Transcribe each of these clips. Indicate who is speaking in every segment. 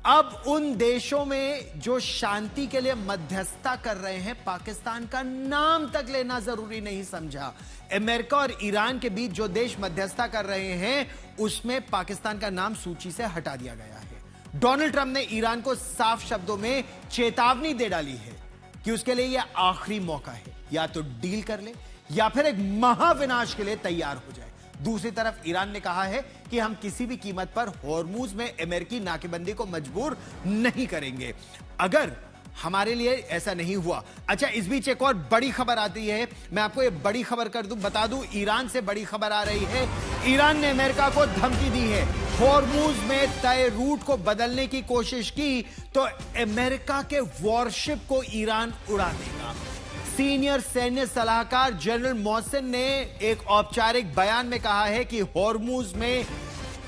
Speaker 1: अब उन देशों में जो शांति के लिए मध्यस्थता कर रहे हैं, पाकिस्तान का नाम तक लेना जरूरी नहीं समझा। अमेरिका और ईरान के बीच जो देश मध्यस्थता कर रहे हैं, उसमें पाकिस्तान का नाम सूची से हटा दिया गया है। डोनाल्ड ट्रंप ने ईरान को साफ शब्दों में चेतावनी दे डाली है कि उसके लिए यह आखिरी मौका है, या तो डील कर ले या फिर एक महाविनाश के लिए तैयार हो जाए। दूसरी तरफ ईरान ने कहा है कि हम किसी भी कीमत पर होर्मुज में अमेरिकी नाकेबंदी को मजबूर नहीं करेंगे अगर हमारे लिए ऐसा नहीं हुआ। अच्छा, इस बीच एक और बड़ी खबर आती है, मैं आपको ये बड़ी खबर बता दूं, ईरान से बड़ी खबर आ रही है। ईरान ने अमेरिका को धमकी दी है, होर्मुज में तय रूट को बदलने की कोशिश की तो अमेरिका के वॉरशिप को ईरान उड़ा देगा। सीनियर सैन्य सलाहकार जनरल मोहसिन ने एक औपचारिक बयान में कहा है कि होर्मुज में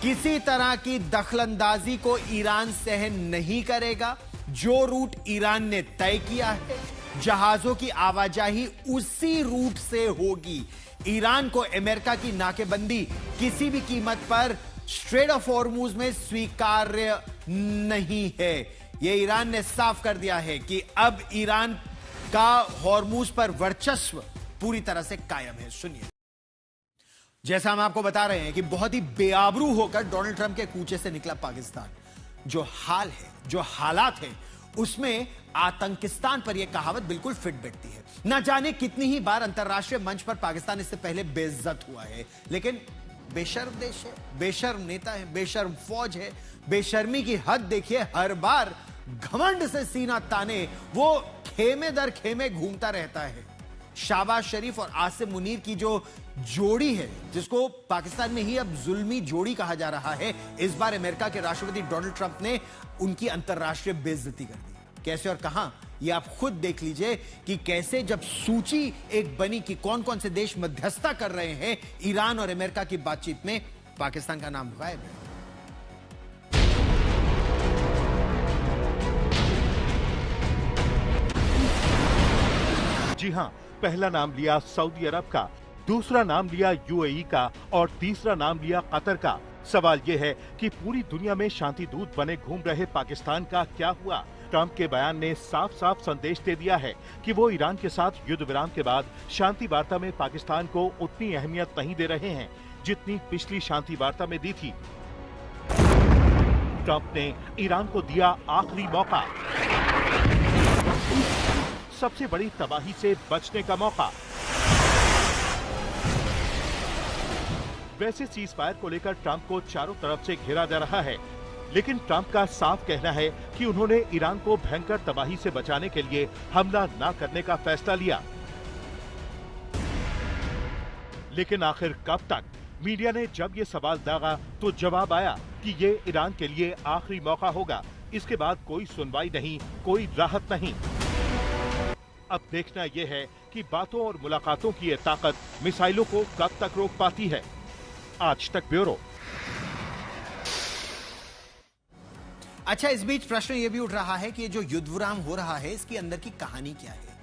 Speaker 1: किसी तरह की दखलंदाजी को ईरान सहन नहीं करेगा। जो रूट ईरान ने तय किया है, जहाजों की आवाजाही उसी रूट से होगी। ईरान को अमेरिका की नाकेबंदी किसी भी कीमत पर स्ट्रेट ऑफ होर्मुज में स्वीकार्य नहीं है। यह ईरान ने साफ कर दिया है कि अब ईरान का होर्मुज पर वर्चस्व पूरी तरह से कायम है। सुनिए, जैसा हम आपको बता रहे हैं कि बहुत ही बेआबरू होकर डोनाल्ड ट्रंप के कूचे से निकला पाकिस्तान। जो हाल है, जो हालात है, उसमें आतंकिस्तान पर यह कहावत बिल्कुल फिट बैठती है। ना जाने कितनी ही बार अंतरराष्ट्रीय मंच पर पाकिस्तान इससे पहले बेइज्जत हुआ है, लेकिन बेशर्म देश है, बेशर्म नेता है, बेशर्म फौज है। बेशर्मी की हद देखिए, हर बार घमंड से सीना ताने वो खेमे दर खेमे घूमता रहता है। शाहबाज शरीफ और आसिम मुनीर की जो जोड़ी है, जिसको पाकिस्तान में ही अब जुल्मी जोड़ी कहा जा रहा है, इस बार अमेरिका के राष्ट्रपति डोनाल्ड ट्रंप ने उनकी अंतरराष्ट्रीय बेइज्जती कर दी। कैसे और कहां, ये आप खुद देख लीजिए कि कैसे जब सूची एक बनी कि कौन कौन से देश मध्यस्थता कर रहे हैं ईरान और अमेरिका की बातचीत में, पाकिस्तान का नाम गायब है।
Speaker 2: जी हां, पहला नाम लिया सऊदी अरब का, दूसरा नाम लिया यूएई का और तीसरा नाम लिया कतर का। सवाल यह है कि पूरी दुनिया में शांति दूत बने घूम रहे पाकिस्तान का क्या हुआ? ट्रंप के बयान ने साफ साफ संदेश दे दिया है कि वो ईरान के साथ युद्ध विराम के बाद शांति वार्ता में पाकिस्तान को उतनी अहमियत नहीं दे रहे हैं जितनी पिछली शांति वार्ता में दी थी। ट्रंप ने ईरान को दिया आखिरी मौका, सबसे बड़ी तबाही से बचने का मौका। वैसे सीज फायर को लेकर ट्रंप को चारों तरफ से घेरा जा रहा है, लेकिन ट्रंप का साफ कहना है कि उन्होंने ईरान को भयंकर तबाही से बचाने के लिए हमला न करने का फैसला लिया। लेकिन आखिर कब तक? मीडिया ने जब ये सवाल दागा तो जवाब आया कि ये ईरान के लिए आखिरी मौका होगा। इसके बाद कोई सुनवाई नहीं, कोई राहत नहीं। अब देखना यह है कि बातों और मुलाकातों की ये ताकत मिसाइलों को कब तक रोक पाती है। आज तक ब्यूरो।
Speaker 1: अच्छा, इस बीच प्रश्न यह भी उठ रहा है कि ये जो युद्ध विराम हो रहा है, इसकी अंदर की कहानी क्या है?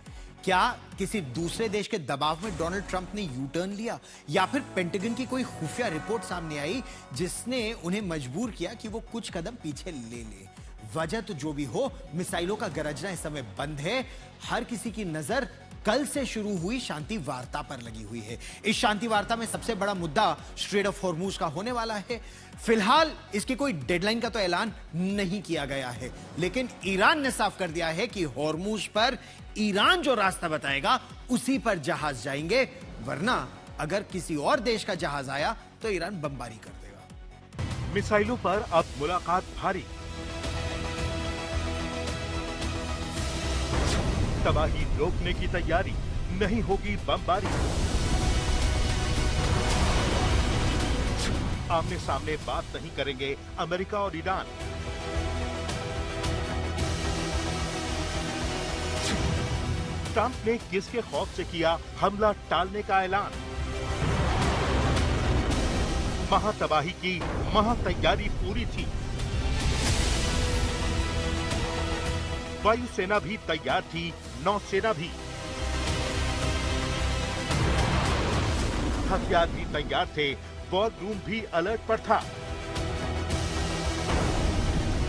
Speaker 1: क्या किसी दूसरे देश के दबाव में डोनाल्ड ट्रंप ने यू टर्न लिया, या फिर पेंटागन की कोई खुफिया रिपोर्ट सामने आई जिसने उन्हें मजबूर किया कि वो कुछ कदम पीछे ले ले? वजह तो जो भी हो, मिसाइलों का गरजना इस समय बंद है। हर किसी की नजर कल से शुरू हुई शांति वार्ता पर लगी हुई है। इस शांति वार्ता में सबसे बड़ा मुद्दा स्ट्रेट ऑफ होर्मुज का होने वाला है। फिलहाल इसकी कोई डेडलाइन का तो ऐलान नहीं किया गया है, लेकिन ईरान ने साफ कर दिया है कि होर्मुज पर ईरान जो रास्ता बताएगा उसी पर जहाज जाएंगे, वरना अगर किसी और देश का जहाज आया तो ईरान बमबारी कर देगा।
Speaker 2: मिसाइलों पर अब मुलाकात भारी, तबाही रोकने की तैयारी, नहीं होगी बमबारी। आमने सामने बात नहीं करेंगे अमेरिका और ईरान। ट्रंप ने किसके खौफ से किया हमला टालने का ऐलान? महातबाही की महातैयारी पूरी थी। वायुसेना भी तैयार थी, नौसेना भी। हथियार भी तैयार थे, वॉर रूम भी अलर्ट पर था।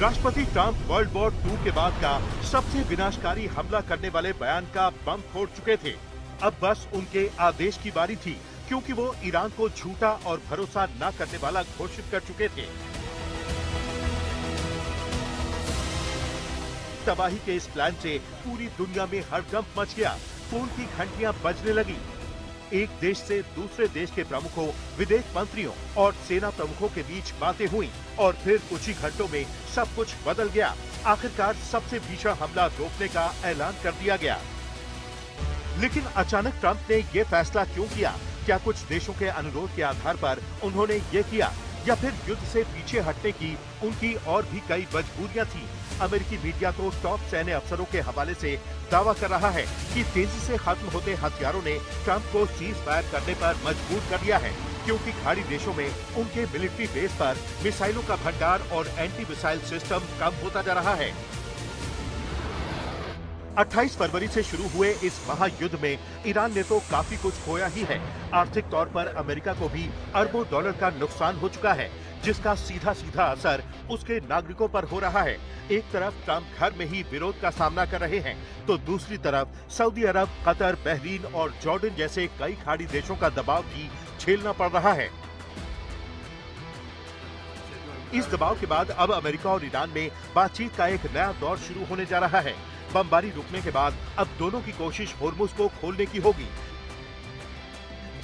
Speaker 2: राष्ट्रपति ट्रंप वर्ल्ड वॉर 2 के बाद का सबसे विनाशकारी हमला करने वाले बयान का बम फोड़ चुके थे। अब बस उनके आदेश की बारी थी, क्योंकि वो ईरान को झूठा और भरोसा न करने वाला घोषित कर चुके थे। तबाही के इस प्लान से पूरी दुनिया में हड़कंप मच गया। फोन की घंटियां बजने लगी। एक देश से दूसरे देश के प्रमुखों, विदेश मंत्रियों और सेना प्रमुखों के बीच बातें हुई और फिर कुछ ही घंटों में सब कुछ बदल गया। आखिरकार सबसे भीषण हमला रोकने का ऐलान कर दिया गया। लेकिन अचानक ट्रंप ने ये फैसला क्यों किया? क्या कुछ देशों के अनुरोध के आधार पर उन्होंने ये किया, या फिर युद्ध से पीछे हटने की उनकी और भी कई मजबूरियां थी? अमेरिकी मीडिया तो टॉप सैन्य अफसरों के हवाले से दावा कर रहा है कि तेजी से खत्म होते हथियारों ने ट्रंप को सीज फायर करने पर मजबूर कर दिया है, क्योंकि खाड़ी देशों में उनके मिलिट्री बेस पर मिसाइलों का भंडार और एंटी मिसाइल सिस्टम कम होता जा रहा है। 28 फरवरी से शुरू हुए इस महायुद्ध में ईरान ने तो काफी कुछ खोया ही है। आर्थिक तौर पर अमेरिका को भी अरबों डॉलर का नुकसान हो चुका है, जिसका सीधा सीधा असर उसके नागरिकों पर हो रहा है। एक तरफ ट्रंप घर में ही विरोध का सामना कर रहे हैं, तो दूसरी तरफ सऊदी अरब, कतर, बहरीन और जॉर्डन जैसे कई खाड़ी देशों का दबाव भी झेलना पड़ रहा है। इस दबाव के बाद अब अमेरिका और ईरान में बातचीत का एक नया दौर शुरू होने जा रहा है। बमबारी रुकने के बाद अब दोनों की कोशिश होर्मुज को खोलने की होगी।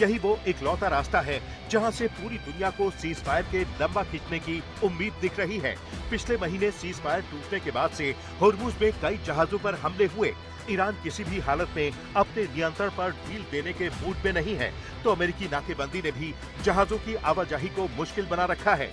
Speaker 2: यही वो इकलौता रास्ता है जहां से पूरी दुनिया को सीज फायर के लंबा खींचने की उम्मीद दिख रही है। पिछले महीने सीज फायर टूटने के बाद से होर्मुज में कई जहाजों पर हमले हुए। ईरान किसी भी हालत में अपने नियंत्रण पर ढील देने के मूड में नहीं है, तो अमेरिकी नाकेबंदी ने भी जहाजों की आवाजाही को मुश्किल बना रखा है।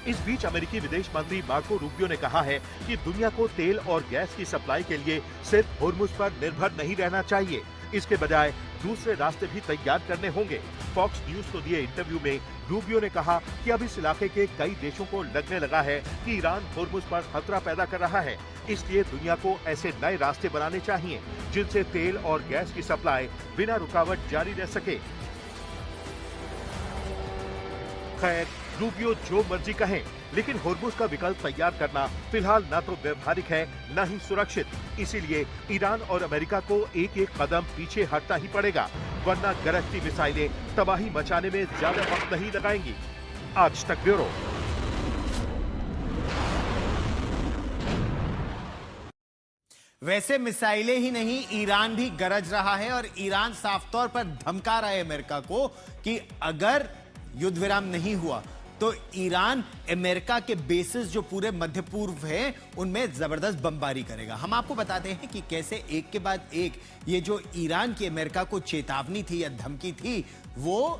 Speaker 2: इस बीच अमेरिकी विदेश मंत्री मार्को रूबियो ने कहा है कि दुनिया को तेल और गैस की सप्लाई के लिए सिर्फ होर्मुज पर निर्भर नहीं रहना चाहिए, इसके बजाय दूसरे रास्ते भी तैयार करने होंगे। फॉक्स न्यूज को दिए इंटरव्यू में रूबियो ने कहा कि अब इस इलाके के कई देशों को लगने लगा है कि ईरान होर्मुज पर खतरा पैदा कर रहा है, इसलिए दुनिया को ऐसे नए रास्ते बनाने चाहिए जिनसे तेल और गैस की सप्लाई बिना रुकावट जारी रह सके। खैर, रूबियो जो मर्जी कहें, लेकिन होर्मुज का विकल्प तैयार करना फिलहाल न तो व्यवहारिक है न ही सुरक्षित। इसीलिए ईरान और अमेरिका को एक एक कदम पीछे हटना ही पड़ेगा, वरना गरजती मिसाइलें तबाही मचाने में ज्यादा वक्त नहीं लगाएंगी। आज तक ब्यूरो।
Speaker 1: वैसे मिसाइलें ही नहीं, ईरान भी गरज रहा है और ईरान साफ तौर पर धमका रहा है अमेरिका को कि अगर युद्ध विराम नहीं हुआ तो ईरान अमेरिका के बेसिस जो पूरे मध्य पूर्व है उनमें जबरदस्त बमबारी करेगा। हम आपको बताते हैं कि कैसे एक के बाद एक ये जो ईरान की अमेरिका को चेतावनी थी या धमकी थी, वो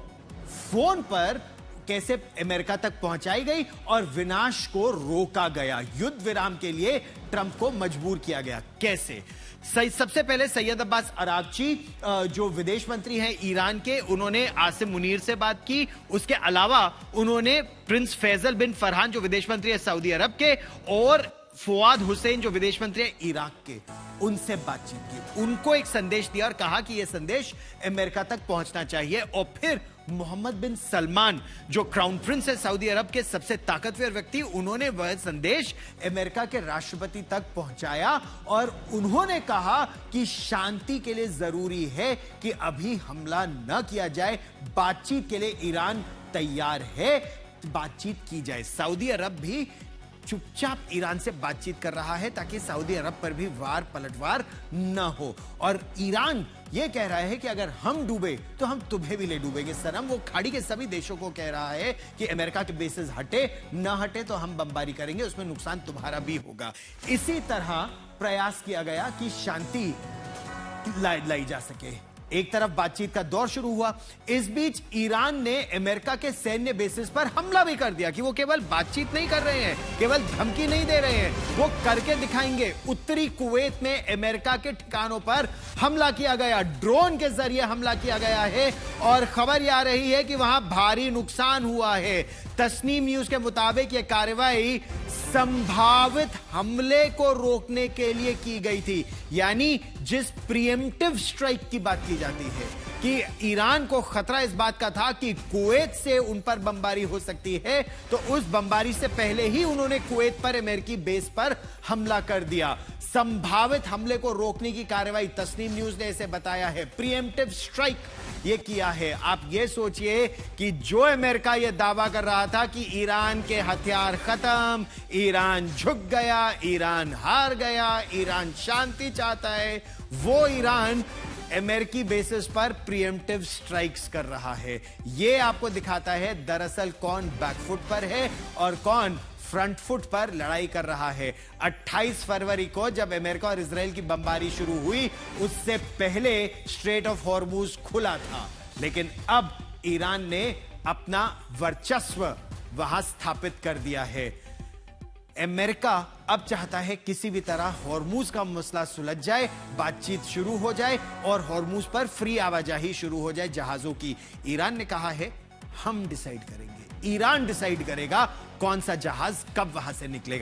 Speaker 1: फोन पर कैसे अमेरिका तक पहुंचाई गई और विनाश को रोका गया। युद्ध विराम के लिए ट्रंप को मजबूर किया गया। कैसे? सबसे पहले सैयद अब्बास अरागची जो विदेश मंत्री हैं ईरान के, उन्होंने आसिम मुनीर से बात की। उसके अलावा उन्होंने प्रिंस फैजल बिन फरहान जो विदेश मंत्री है सऊदी अरब के, और फुआद हुसैन जो विदेश मंत्री है इराक के, उनसे बातचीत की। उनको एक संदेश दिया और कहा कि यह संदेश अमेरिका तक पहुंचना चाहिए। और फिर मोहम्मद बिन सलमान जो क्राउन प्रिंस है सऊदी अरब के, सबसे ताकतवर व्यक्ति, उन्होंने वह संदेश अमेरिका के राष्ट्रपति तक पहुंचाया और उन्होंने कहा कि शांति के लिए जरूरी है कि अभी हमला न किया जाए, बातचीत के लिए ईरान तैयार है, बातचीत की जाए। सऊदी अरब भी चुपचाप ईरान से बातचीत कर रहा है ताकि सऊदी अरब पर भी वार पलटवार न हो। और ईरान यह कह रहा है कि अगर हम डूबे तो हम तुम्हें भी ले डूबेंगे सनम। वो खाड़ी के सभी देशों को कह रहा है कि अमेरिका के बेसिस हटे न हटे तो हम बमबारी करेंगे, उसमें नुकसान तुम्हारा भी होगा। इसी तरह प्रयास किया गया कि शांति लाई जा सके। एक तरफ बातचीत का दौर शुरू हुआ, इस बीच ईरान ने अमेरिका के सैन्य बेसिस पर हमला भी कर दिया कि वो केवल बातचीत नहीं कर रहे हैं, केवल धमकी नहीं दे रहे हैं, वो करके दिखाएंगे। उत्तरी कुवैत में अमेरिका के ठिकानों पर हमला किया गया, ड्रोन के जरिए हमला किया गया है और खबर यह आ रही है कि वहां भारी नुकसान हुआ है। तस्नीम न्यूज के मुताबिक यह कार्रवाई संभावित हमले को रोकने के लिए की गई थी, यानी जिस प्रीएम्प्टिव स्ट्राइक की बात की जाती है कि ईरान को खतरा इस बात का था कि कुवैत से उन पर बमबारी हो सकती है, तो उस बमबारी से पहले ही उन्होंने कुवैत पर अमेरिकी बेस पर हमला कर दिया। संभावित हमले को रोकने की कार्रवाई तस्नीम न्यूज ने इसे बताया है प्रीएम्प्टिव स्ट्राइक ये किया है। आप ये सोचिए कि जो अमेरिका ये दावा कर रहा था कि ईरान के हथियार खत्म, ईरान झुक गया, ईरान हार गया, ईरान शांति चाहता है, वो ईरान अमेरिकी बेसिस पर प्रीएम्प्टिव स्ट्राइक्स कर रहा है। यह आपको दिखाता है दरअसल कौन बैकफुट पर है और कौन फ्रंट फुट पर लड़ाई कर रहा है। 28 फरवरी को जब अमेरिका और इजराइल की बमबारी शुरू हुई, उससे पहले स्ट्रेट ऑफ हॉर्मुज खुला था, लेकिन अब ईरान ने अपना वर्चस्व वहां स्थापित कर दिया है। अमेरिका अब चाहता है किसी भी तरह हॉर्मुज का मसला सुलझ जाए, बातचीत शुरू हो जाए और हॉर्मुज पर फ्री आवाजाही शुरू हो जाए जहाजों की। ईरान ने कहा है हम डिसाइड करेंगे, ईरान डिसाइड करेगा कौन सा जहाज कब वहां से निकलेगा।